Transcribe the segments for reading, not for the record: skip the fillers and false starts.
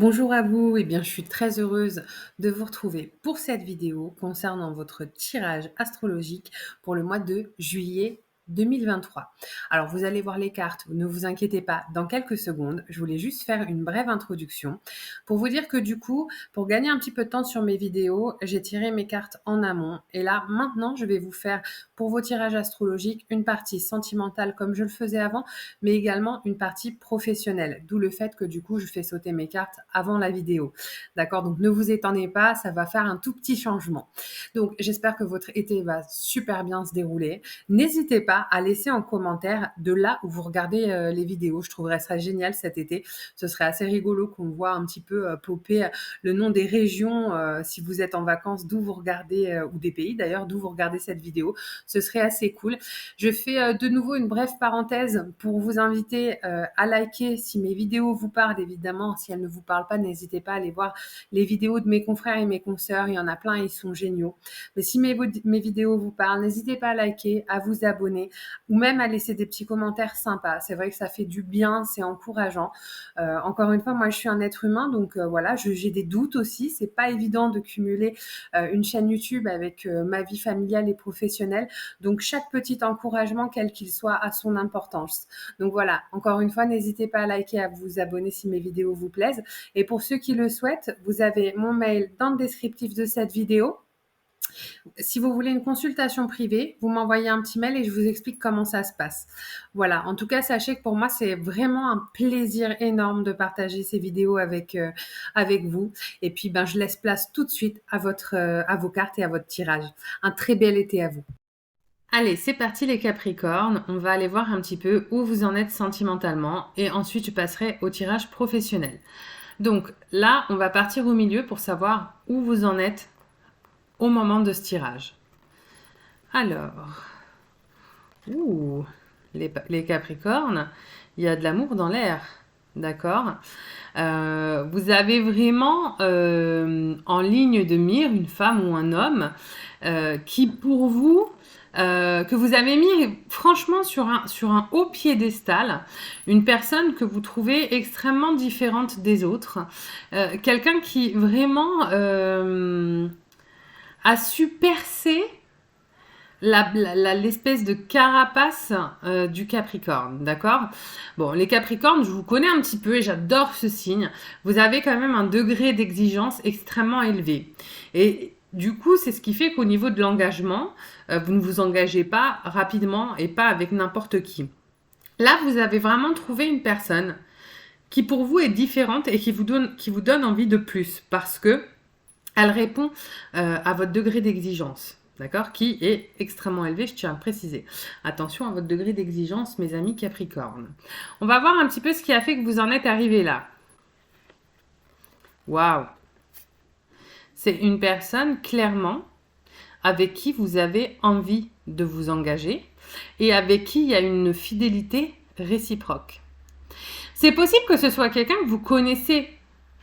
Bonjour à vous, je suis très heureuse de vous retrouver pour cette vidéo concernant votre tirage astrologique pour le mois de juillet 2023. Alors vous allez voir les cartes, ne vous inquiétez pas, dans quelques secondes, je voulais juste faire une brève introduction pour vous dire que du coup, pour gagner un petit peu de temps sur mes vidéos, j'ai tiré mes cartes en amont et là maintenant je vais vous faire pour vos tirages astrologiques une partie sentimentale comme je le faisais avant, mais également une partie professionnelle, d'où le fait que du coup je fais sauter mes cartes avant la vidéo. D'accord? Donc ne vous étonnez pas, ça va faire un tout petit changement. Donc j'espère que votre été va super bien se dérouler. N'hésitez pas à laisser en commentaire de là où vous regardez les vidéos. Je trouverais ça génial cet été. Ce serait assez rigolo qu'on voit un petit peu popper le nom des régions si vous êtes en vacances, d'où vous regardez, ou des pays d'ailleurs, d'où vous regardez cette vidéo. Ce serait assez cool. Je fais de nouveau une brève parenthèse pour vous inviter à liker si mes vidéos vous parlent. Évidemment, si elles ne vous parlent pas, n'hésitez pas à aller voir les vidéos de mes confrères et mes consoeurs. Il y en a plein, ils sont géniaux. Mais si mes vidéos vous parlent, n'hésitez pas à liker, à vous abonner ou même à laisser des petits commentaires sympas. C'est vrai que ça fait du bien, c'est encourageant. Encore une fois, moi, je suis un être humain, donc voilà, j'ai des doutes aussi. C'est pas évident de cumuler une chaîne YouTube avec ma vie familiale et professionnelle. Donc, chaque petit encouragement, quel qu'il soit, a son importance. Donc voilà, encore une fois, n'hésitez pas à liker, à vous abonner si mes vidéos vous plaisent. Et pour ceux qui le souhaitent, vous avez mon mail dans le descriptif de cette vidéo. Si vous voulez une consultation privée, vous m'envoyez un petit mail et je vous explique comment ça se passe. Voilà, en tout cas, sachez que pour moi, c'est vraiment un plaisir énorme de partager ces vidéos avec vous. Et puis, je laisse place tout de suite à vos cartes et à votre tirage. Un très bel été à vous. Allez, c'est parti les Capricornes. On va aller voir un petit peu où vous en êtes sentimentalement et ensuite je passerai au tirage professionnel. Donc là, on va partir au milieu pour savoir où vous en êtes au moment de ce tirage. Alors, ouh, les Capricornes, il y a de l'amour dans l'air, d'accord? Vous avez vraiment en ligne de mire une femme ou un homme qui pour vous, que vous avez mis franchement sur un haut piédestal, une personne que vous trouvez extrêmement différente des autres, quelqu'un qui vraiment a su percer l'espèce de carapace du Capricorne, d'accord? Bon, les Capricornes, je vous connais un petit peu et j'adore ce signe. Vous avez quand même un degré d'exigence extrêmement élevé. Et du coup, c'est ce qui fait qu'au niveau de l'engagement, vous ne vous engagez pas rapidement et pas avec n'importe qui. Là, vous avez vraiment trouvé une personne qui pour vous est différente et qui vous donne envie de plus parce que elle répond à votre degré d'exigence. D'accord? Qui est extrêmement élevé, je tiens à préciser. Attention à votre degré d'exigence, mes amis Capricorne. On va voir un petit peu ce qui a fait que vous en êtes arrivé là. Waouh! C'est une personne, clairement, avec qui vous avez envie de vous engager et avec qui il y a une fidélité réciproque. C'est possible que ce soit quelqu'un que vous connaissez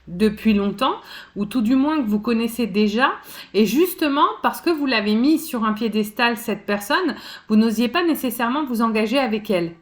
depuis longtemps, ou tout du moins que vous connaissez déjà, et justement parce que vous l'avez mis sur un piédestal, cette personne, vous n'osiez pas nécessairement vous engager avec elle.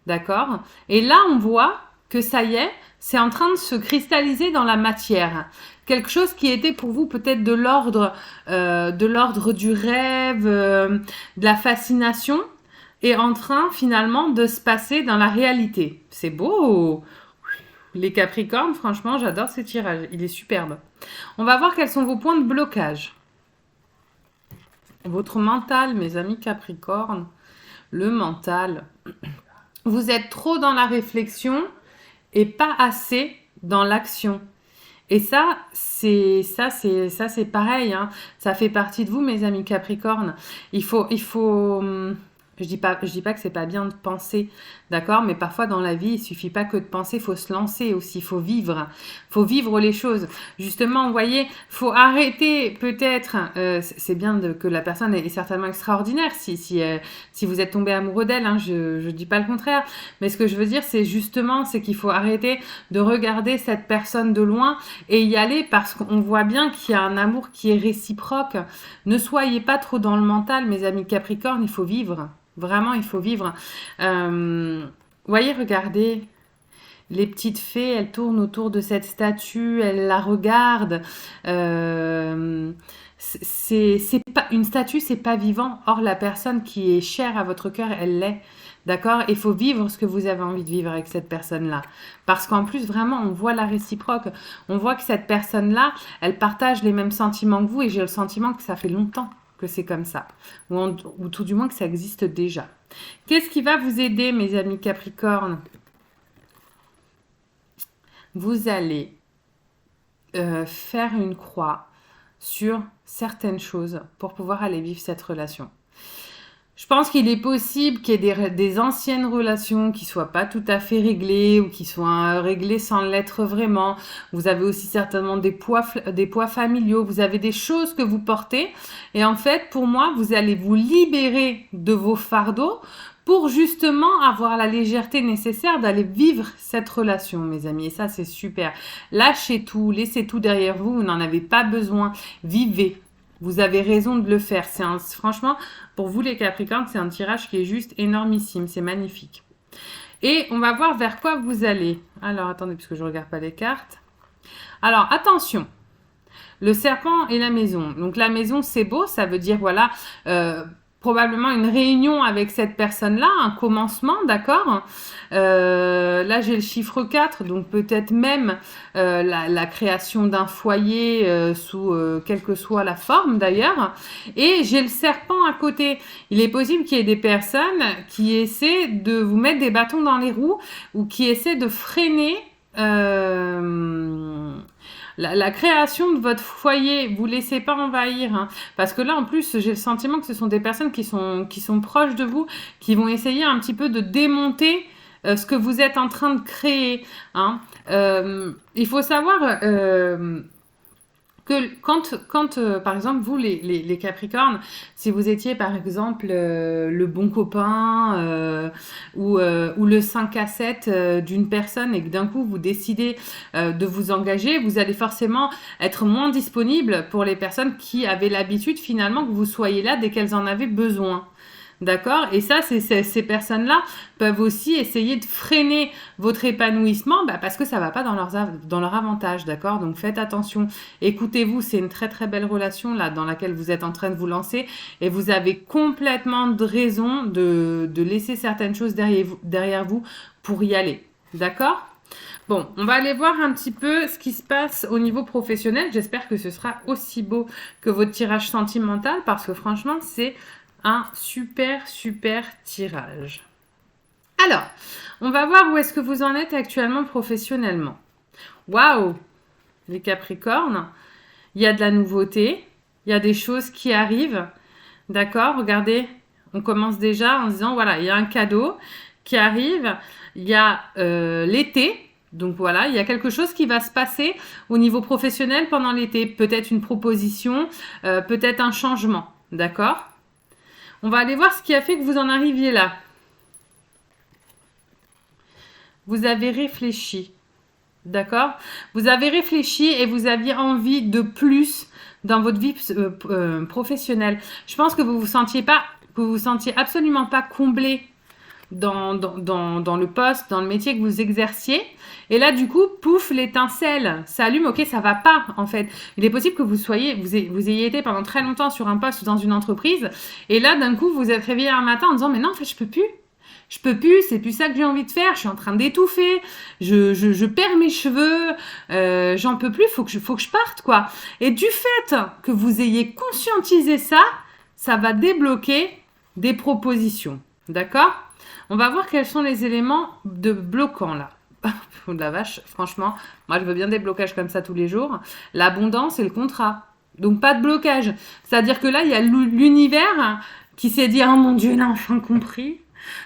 D'accord? Et là, on voit que ça y est, c'est en train de se cristalliser dans la matière. Quelque chose qui était pour vous peut-être de l'ordre du rêve, de la fascination, est en train finalement de se passer dans la réalité. C'est beau! Les Capricornes, franchement, j'adore ce tirage. Il est superbe. On va voir quels sont vos points de blocage. Votre mental, mes amis Capricornes, le mental. Vous êtes trop dans la réflexion et pas assez dans l'action. Et ça, c'est pareil. Hein. Ça fait partie de vous, mes amis Capricornes. Il faut. Je dis pas que c'est pas bien de penser, d'accord, mais parfois dans la vie, il suffit pas que de penser, il faut se lancer aussi, il faut vivre les choses. Justement, vous voyez, faut arrêter peut-être, c'est bien que la personne est certainement extraordinaire si vous êtes tombé amoureux d'elle, hein, je dis pas le contraire, mais ce que je veux dire, c'est qu'il faut arrêter de regarder cette personne de loin et y aller parce qu'on voit bien qu'il y a un amour qui est réciproque. Ne soyez pas trop dans le mental, mes amis Capricornes, il faut vivre. Vraiment, il faut vivre. Voyez, regardez, les petites fées, elles tournent autour de cette statue, elles la regardent. C'est pas une statue, c'est pas vivant. Or, la personne qui est chère à votre cœur, elle l'est. D'accord? Il faut vivre ce que vous avez envie de vivre avec cette personne-là. Parce qu'en plus, vraiment, on voit la réciproque. On voit que cette personne-là, elle partage les mêmes sentiments que vous et j'ai le sentiment que ça fait longtemps que c'est comme ça. Ou tout du moins que ça existe déjà. Qu'est-ce qui va vous aider, mes amis Capricorne? Vous allez faire une croix sur certaines choses pour pouvoir aller vivre cette relation. Je pense qu'il est possible qu'il y ait des anciennes relations qui soient pas tout à fait réglées ou qui soient réglées sans l'être vraiment. Vous avez aussi certainement des poids familiaux. Vous avez des choses que vous portez. Et en fait, pour moi, vous allez vous libérer de vos fardeaux pour justement avoir la légèreté nécessaire d'aller vivre cette relation, mes amis. Et ça, c'est super. Lâchez tout, laissez tout derrière vous. Vous n'en avez pas besoin. Vivez. Vous avez raison de le faire. Franchement, pour vous les Capricornes, c'est un tirage qui est juste énormissime. C'est magnifique. Et on va voir vers quoi vous allez. Alors, attendez, parce que je ne regarde pas les cartes. Alors, attention. Le serpent et la maison. Donc, la maison, c'est beau. Ça veut dire, voilà, probablement une réunion avec cette personne-là, un commencement, d'accord? Là, j'ai le chiffre 4, donc peut-être même la création d'un foyer sous quelle que soit la forme d'ailleurs. Et j'ai le serpent à côté. Il est possible qu'il y ait des personnes qui essaient de vous mettre des bâtons dans les roues ou qui essaient de freiner la création de votre foyer. Vous laissez pas envahir, hein, parce que là en plus j'ai le sentiment que ce sont des personnes qui sont proches de vous, qui vont essayer un petit peu de démonter ce que vous êtes en train de créer, hein. Il faut savoir que quand par exemple, vous, les Capricornes, si vous étiez, par exemple, le bon copain ou le 5 à 7 d'une personne et que d'un coup, vous décidez de vous engager, vous allez forcément être moins disponible pour les personnes qui avaient l'habitude, finalement, que vous soyez là dès qu'elles en avaient besoin. D'accord? Et ça, ces personnes-là peuvent aussi essayer de freiner votre épanouissement parce que ça va pas dans leur avantage. D'accord? Donc faites attention. Écoutez-vous, c'est une très très belle relation là dans laquelle vous êtes en train de vous lancer et vous avez complètement de raison de laisser certaines choses derrière vous pour y aller. D'accord? Bon, on va aller voir un petit peu ce qui se passe au niveau professionnel. J'espère que ce sera aussi beau que votre tirage sentimental parce que franchement, c'est un super tirage. Alors, on va voir où est-ce que vous en êtes actuellement professionnellement. Waouh, les Capricornes, il y a de la nouveauté, il y a des choses qui arrivent. D'accord, regardez, on commence déjà en disant, voilà, il y a un cadeau qui arrive, il y a l'été. Donc voilà, il y a quelque chose qui va se passer au niveau professionnel pendant l'été. Peut-être une proposition, peut-être un changement. D'accord ? On va aller voir ce qui a fait que vous en arriviez là. Vous avez réfléchi. D'accord? Vous avez réfléchi et vous aviez envie de plus dans votre vie professionnelle. Je pense que vous vous sentiez absolument pas comblé dans le poste, dans le métier que vous exerciez. Et là, du coup, pouf, l'étincelle s'allume. Ok, ça va pas, en fait. Il est possible que vous ayez été pendant très longtemps sur un poste dans une entreprise. Et là, d'un coup, vous êtes réveillé un matin en disant, mais non, en fait, je peux plus. Je peux plus, c'est plus ça que j'ai envie de faire. Je suis en train d'étouffer. Je perds mes cheveux. J'en peux plus. Faut que je parte, quoi. Et du fait que vous ayez conscientisé ça, ça va débloquer des propositions. D'accord? On va voir quels sont les éléments de bloquants là. De la vache, franchement, moi je veux bien des blocages comme ça tous les jours. L'abondance et le contrat. Donc pas de blocage. C'est-à-dire que là, il y a l'univers qui s'est dit « Oh mon Dieu, il a enfin compris.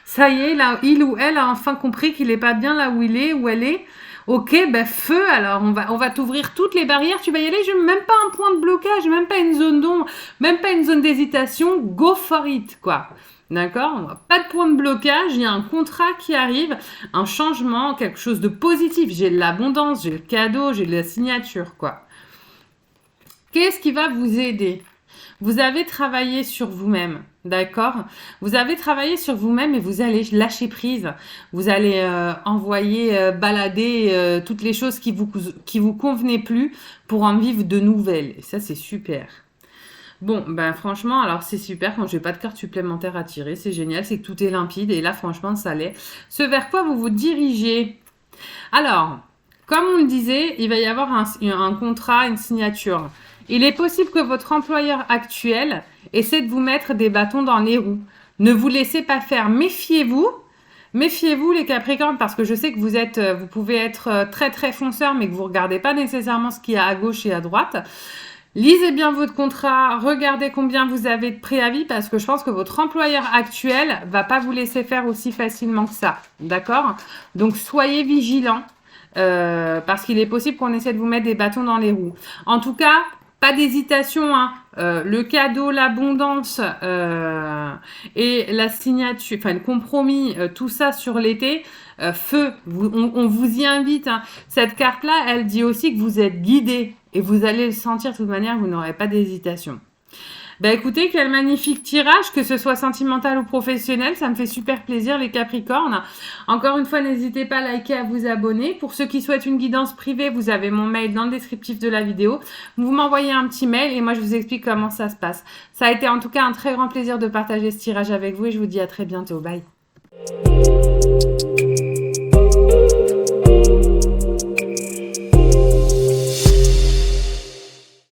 Ça y est, là, il ou elle a enfin compris qu'il n'est pas bien là où il est, où elle est. Ok, ben feu, alors on va t'ouvrir toutes les barrières, tu vas y aller, je même pas un point de blocage, même pas une zone d'ombre, même pas une zone d'hésitation, go for it, quoi. » D'accord? Pas de point de blocage, il y a un contrat qui arrive, un changement, quelque chose de positif. J'ai de l'abondance, j'ai le cadeau, j'ai de la signature, quoi. Qu'est-ce qui va vous aider? Vous avez travaillé sur vous-même, d'accord? Vous avez travaillé sur vous-même et vous allez lâcher prise. Vous allez envoyer balader toutes les choses qui vous convenaient plus pour en vivre de nouvelles. Et ça, c'est super. Bon, ben franchement, alors c'est super quand j'ai pas de carte supplémentaire à tirer. C'est génial, c'est que tout est limpide et là, franchement, ça l'est. Ce vers quoi vous vous dirigez? Alors, comme on le disait, il va y avoir un contrat, une signature. Il est possible que votre employeur actuel essaie de vous mettre des bâtons dans les roues. Ne vous laissez pas faire. Méfiez-vous. Méfiez-vous les Capricornes parce que je sais que vous pouvez être très très fonceur mais que vous regardez pas nécessairement ce qu'il y a à gauche et à droite. Lisez bien votre contrat, regardez combien vous avez de préavis parce que je pense que votre employeur actuel va pas vous laisser faire aussi facilement que ça. D'accord? Donc soyez vigilants parce qu'il est possible qu'on essaie de vous mettre des bâtons dans les roues. En tout cas, pas d'hésitation. Hein. Le cadeau, l'abondance et la signature, enfin le compromis, tout ça sur l'été, feu, on vous y invite. Hein. Cette carte-là, elle dit aussi que vous êtes guidé et vous allez le sentir de toute manière, vous n'aurez pas d'hésitation. Bah écoutez, quel magnifique tirage, que ce soit sentimental ou professionnel, ça me fait super plaisir les Capricornes. Encore une fois, n'hésitez pas à liker, à vous abonner. Pour ceux qui souhaitent une guidance privée, vous avez mon mail dans le descriptif de la vidéo. Vous m'envoyez un petit mail et moi je vous explique comment ça se passe. Ça a été en tout cas un très grand plaisir de partager ce tirage avec vous et je vous dis à très bientôt. Bye.